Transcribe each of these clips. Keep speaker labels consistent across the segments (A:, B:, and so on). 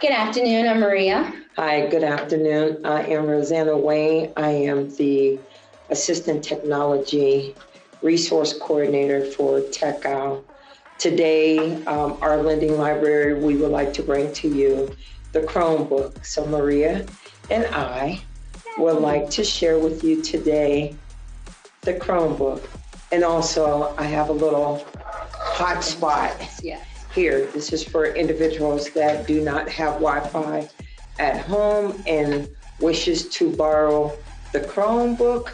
A: Good afternoon, I'm Maria.
B: Hi, good afternoon. I am Roseanna Wayne. I am the Assistant Technology Resource Coordinator for TechOwl. Today, our lending library, we would like to bring to you the Chromebook. So Maria and I would like to share with you today the Chromebook. And also, I have a little hotspot here. This is for individuals that do not have Wi-Fi at home and wishes to borrow the Chromebook.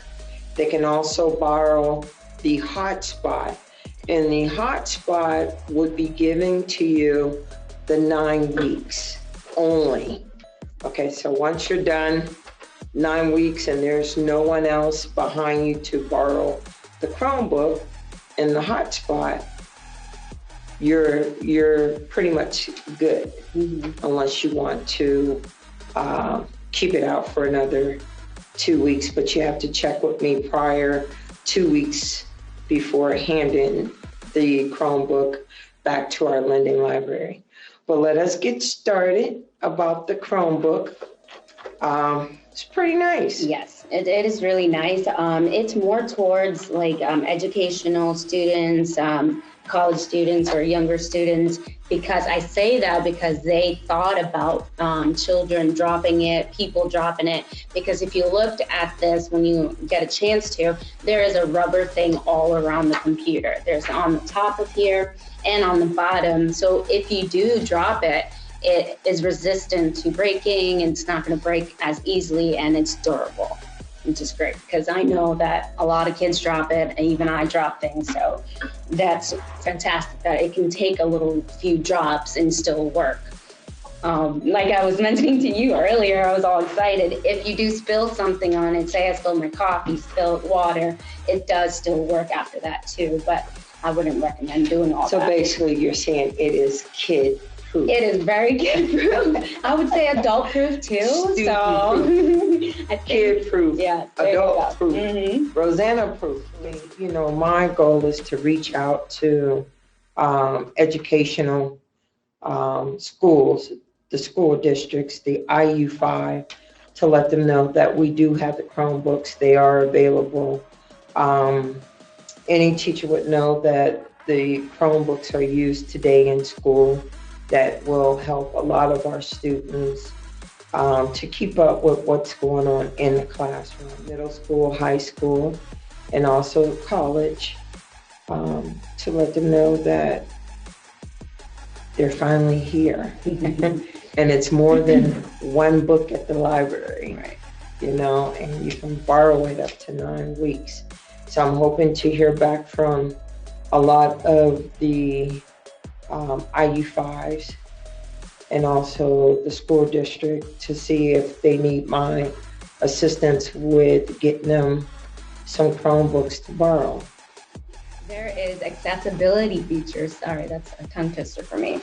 B: They can also borrow the hotspot. And the hotspot would be given to you the 9 weeks only. Okay, so once you're done 9 weeks and there's no one else behind you to borrow the Chromebook and the hotspot, you're pretty much good, unless you want to keep it out for another 2 weeks, but you have to check with me prior 2 weeks before handing the Chromebook back to our lending library. But let us get started about the Chromebook. It's pretty nice.
A: Yes, it is really nice. It's more towards like educational students, college students or younger students, because I say that because they thought about children dropping it, people dropping it, because if you looked at this when you get a chance to, there is a rubber thing all around the computer. There's on the top of here and on the bottom. So if you do drop it, it is resistant to breaking and it's not going to break as easily, and it's durable, which is great because I know that a lot of kids drop it, and even I drop things. So that's fantastic that it can take a little few drops and still work. Like I was mentioning to you earlier, I was all excited. If you do spill something on it, say I spilled my coffee, spilled water, it does still work after that too, but I wouldn't recommend doing all that.
B: So basically you're saying it is kid proof.
A: It is very kid-proof. I would say adult-proof too. So
B: kid-proof,
A: yeah,
B: adult-proof, Roseanna-proof. You know, my goal is to reach out to educational schools, the school districts, the IU5, to let them know that we do have the Chromebooks. They are available. Any teacher would know that the Chromebooks are used today in school. That will help a lot of our students to keep up with what's going on in the classroom, middle school, high school, and also college, to let them know that they're finally here. And it's more than one book at the library,
A: right?
B: You know, and you can borrow it up to 9 weeks. So I'm hoping to hear back from a lot of the IU5s and also the school district to see if they need my assistance with getting them some Chromebooks to borrow.
A: There is accessibility features. Sorry, that's a tongue twister for me.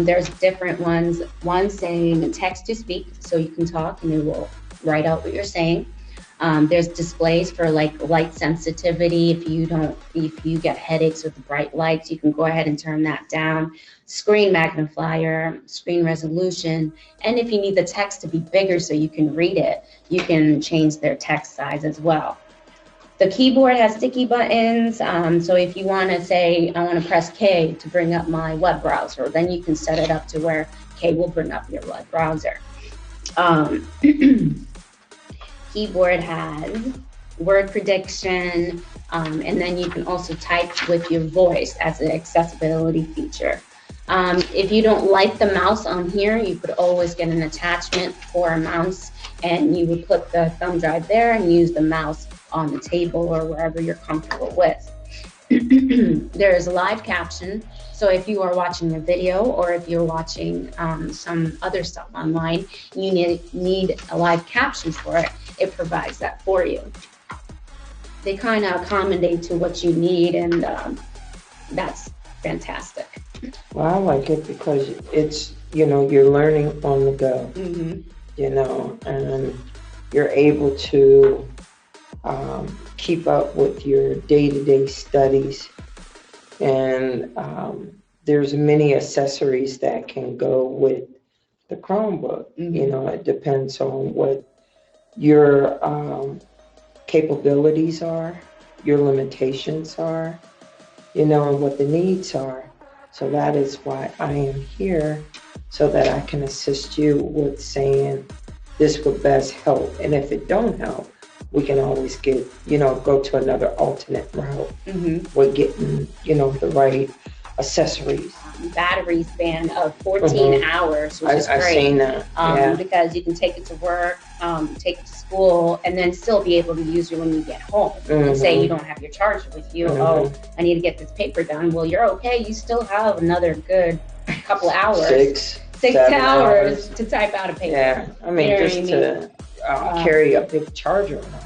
A: There's different ones. One saying text to speak, so you can talk and it will write out what you're saying. There's displays for like light sensitivity. If you get headaches with the bright lights, you can go ahead and turn that down. Screen magnifier, screen resolution, and if you need the text to be bigger so you can read it, you can change their text size as well. The keyboard has sticky buttons, so if you want to say, I want to press K to bring up my web browser, then you can set it up to where K will bring up your web browser. Keyboard has word prediction, and then you can also type with your voice as an accessibility feature. If you don't like the mouse on here, you could always get an attachment for a mouse, and you would put the thumb drive there and use the mouse on the table or wherever you're comfortable with. There is a live caption, so if you are watching a video or if you're watching some other stuff online, you need a live caption for it. It provides that for you. They kind of accommodate to what you need, and that's fantastic.
B: Well, I like it because it's, you know, you're learning on the go, you know, and you're able to keep up with your day-to-day studies. And there's many accessories that can go with the Chromebook. You know, it depends on what your capabilities are, your limitations are, you know, and what the needs are. So that is why I am here, so that I can assist you with saying this would best help. And if it don't help, we can always get, you know, go to another alternate route with getting, you know, the right accessories.
A: Battery span of 14 hours, which is great.
B: I've seen that.
A: Because you can take it to work, take it to school, and then still be able to use it when you get home. And say you don't have your charger with you. Oh, I need to get this paper done. Well, you're okay. You still have another good couple hours. 6 hours to type out a paper.
B: Yeah, I mean, you know just to carry a big charger around.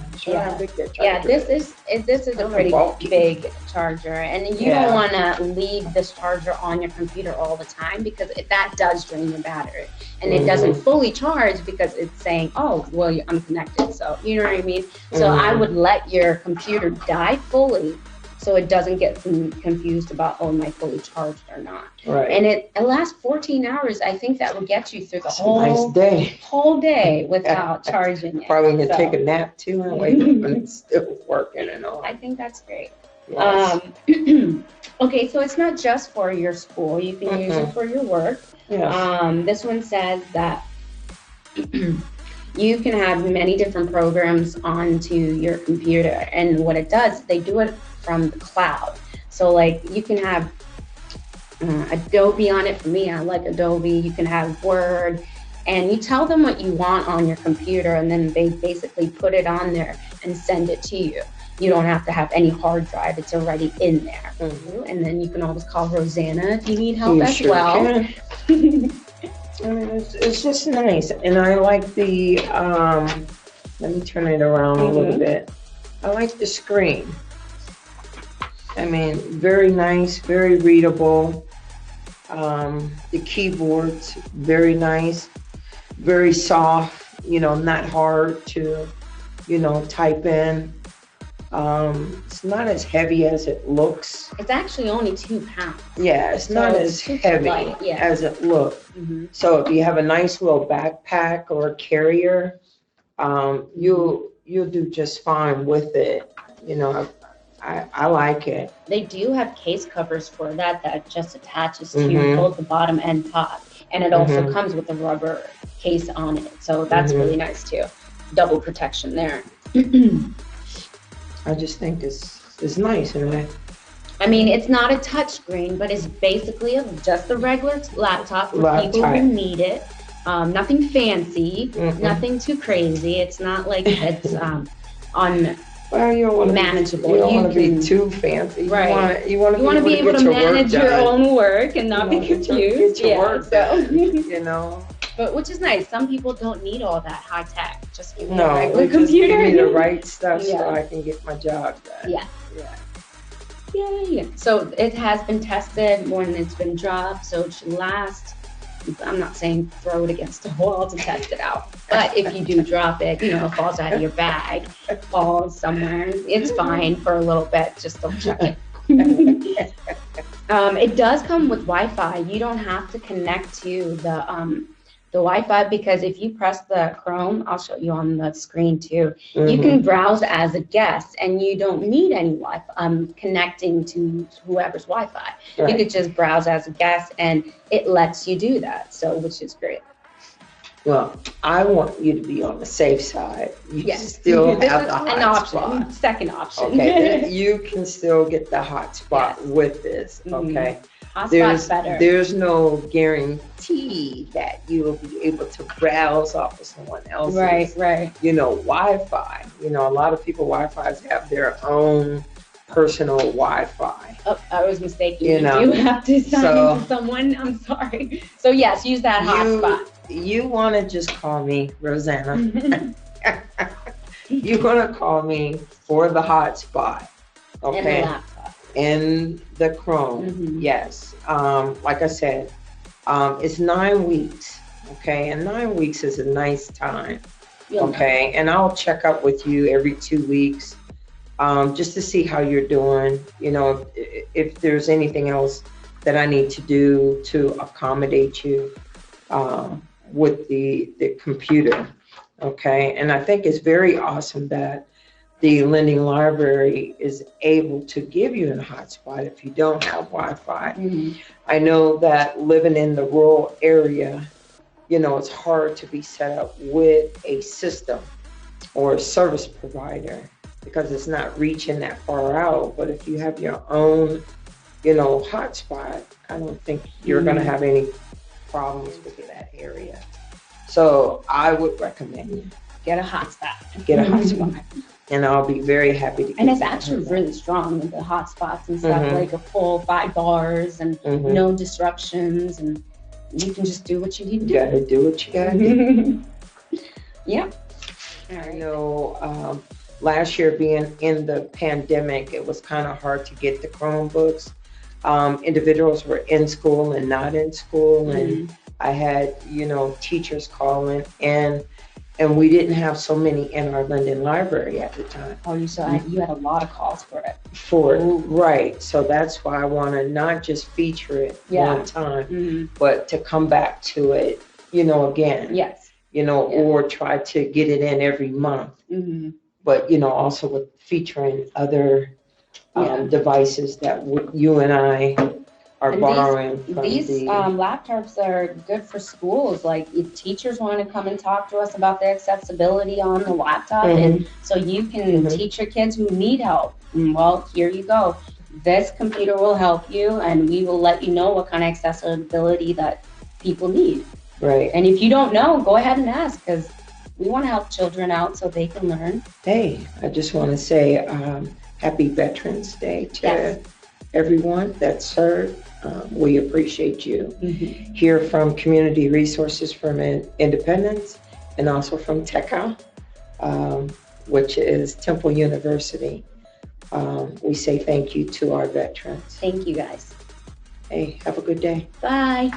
A: This is a pretty big charger, and you don't want to leave this charger on your computer all the time, because that does drain your battery, and it doesn't fully charge because it's saying, oh, well, I'm connected. So you know what I mean. So I would let your computer die fully, so it doesn't get confused about, oh, am I fully charged or not?
B: Right.
A: And it lasts 14 hours. I think that will get you through the whole day without charging it.
B: Probably gonna take a nap too and wake up and it's still working and all.
A: I think that's great.
B: Yes.
A: Okay, so it's not just for your school. You can use it for your work.
B: Yes.
A: This one says that you can have many different programs onto your computer, and what it does, they do it from the cloud. So like you can have Adobe on it. For me, I like Adobe. You can have Word, and you tell them what you want on your computer, and then they basically put it on there and send it to you. You don't have to have any hard drive. It's already in there. And then you can always call Roseanna if you need help as well.
B: I mean, it's just nice. And I like the, let me turn it around a little bit. I like the screen. I mean, very nice, very readable. The keyboard's very nice, very soft, you know, not hard to, you know, type in. It's not as heavy as it looks.
A: It's actually only 2 pounds.
B: Yeah, it's not as heavy as it looks. So if you have a nice little backpack or a carrier, you'll do just fine with it. You know, I like it.
A: They do have case covers for that just attaches to both the bottom and top. And it also comes with a rubber case on it. So that's really nice too. Double protection there.
B: I just think it's nice, isn't it?
A: I mean, it's not a touch screen, but it's basically just a regular laptop for people who need it. Nothing fancy, nothing too crazy. It's not like it's unmanageable.
B: You don't want to be too fancy.
A: Right.
B: You want to
A: be able to manage your own work and not be confused.
B: Get your work done, you know.
A: But which is nice. Some people don't need all that high tech. Just give me
B: a
A: regular
B: computer.
A: Just give
B: me the right stuff so I can get my job done.
A: Yeah. So it has been tested when it's been dropped, so it should last. I'm not saying throw it against the wall to test it out, but if you do drop it, you know, it falls out of your bag, falls somewhere, it's fine for a little bit. Just don't check it. It does come with Wi-Fi. You don't have to connect to the Wi-Fi, because if you press the Chrome, I'll show you on the screen too, you can browse as a guest, and you don't need any Wi-Fi connecting to whoever's Wi-Fi. You could just browse as a guest, and it lets you do that, so which is great.
B: Well, I want you to be on the safe side. You still have the hotspot.
A: Second option.
B: Okay, you can still get the hotspot with this. Okay.
A: Better.
B: There's no guarantee that you will be able to browse off of someone else's, you know, Wi-Fi. You know, a lot of people Wi-Fi's have their own personal Wi-Fi.
A: Oh, I was mistaken. You do have to sign into someone. I'm sorry. So yes, use that hotspot.
B: You want to just call me Roseanna. You're going to call me for the hotspot. Okay.
A: And the laptop.
B: In the Chrome, yes. Like I said, it's 9 weeks, okay? And 9 weeks is a nice time, okay? And I'll check up with you every 2 weeks, just to see how you're doing. You know, if there's anything else that I need to do to accommodate you, with the computer. Okay, and I think it's very awesome that the lending library is able to give you a hotspot if you don't have Wi-Fi.
A: Mm-hmm.
B: I know that living in the rural area, it's hard to be set up with a system or a service provider because it's not reaching that far out. But if you have your own, hotspot, I don't think you're going to have any problems with that area. So I would recommend you
A: Get a hotspot.
B: get a hotspot, and I'll be very happy to.
A: And it's actually really strong with the hotspots and stuff,
B: Mhm.
A: like a full 5 bars and
B: Mhm.
A: no disruptions, and you can just do what you need to
B: You gotta do what you gotta do.
A: do. Yeah. All
B: I
A: right.
B: know last year being in the pandemic, it was kind of hard to get the Chromebooks. Individuals were in school and not in school, and I had, teachers calling, and we didn't have so many in our London library at the time.
A: Oh, you had a lot of calls for it.
B: Right. So that's why I want to not just feature it one time, but to come back to it, again.
A: Yes.
B: Or try to get it in every month. But, also with featuring other devices that you and I are borrowing from
A: these laptops are good for schools. Like if teachers want to come and talk to us about the accessibility on the laptop, and so you can teach your kids who need help. Well, here you go. This computer will help you, and we will let you know what kind of accessibility that people need.
B: Right.
A: And if you don't know, go ahead and ask, because we want to help children out so they can learn.
B: Hey, I just want to say happy Veterans Day to everyone that served. We appreciate you. Hear from Community Resources from Independence and also from TechOwl, which is Temple University. We say thank you to our veterans.
A: Thank you, guys.
B: Hey, have a good day.
A: Bye.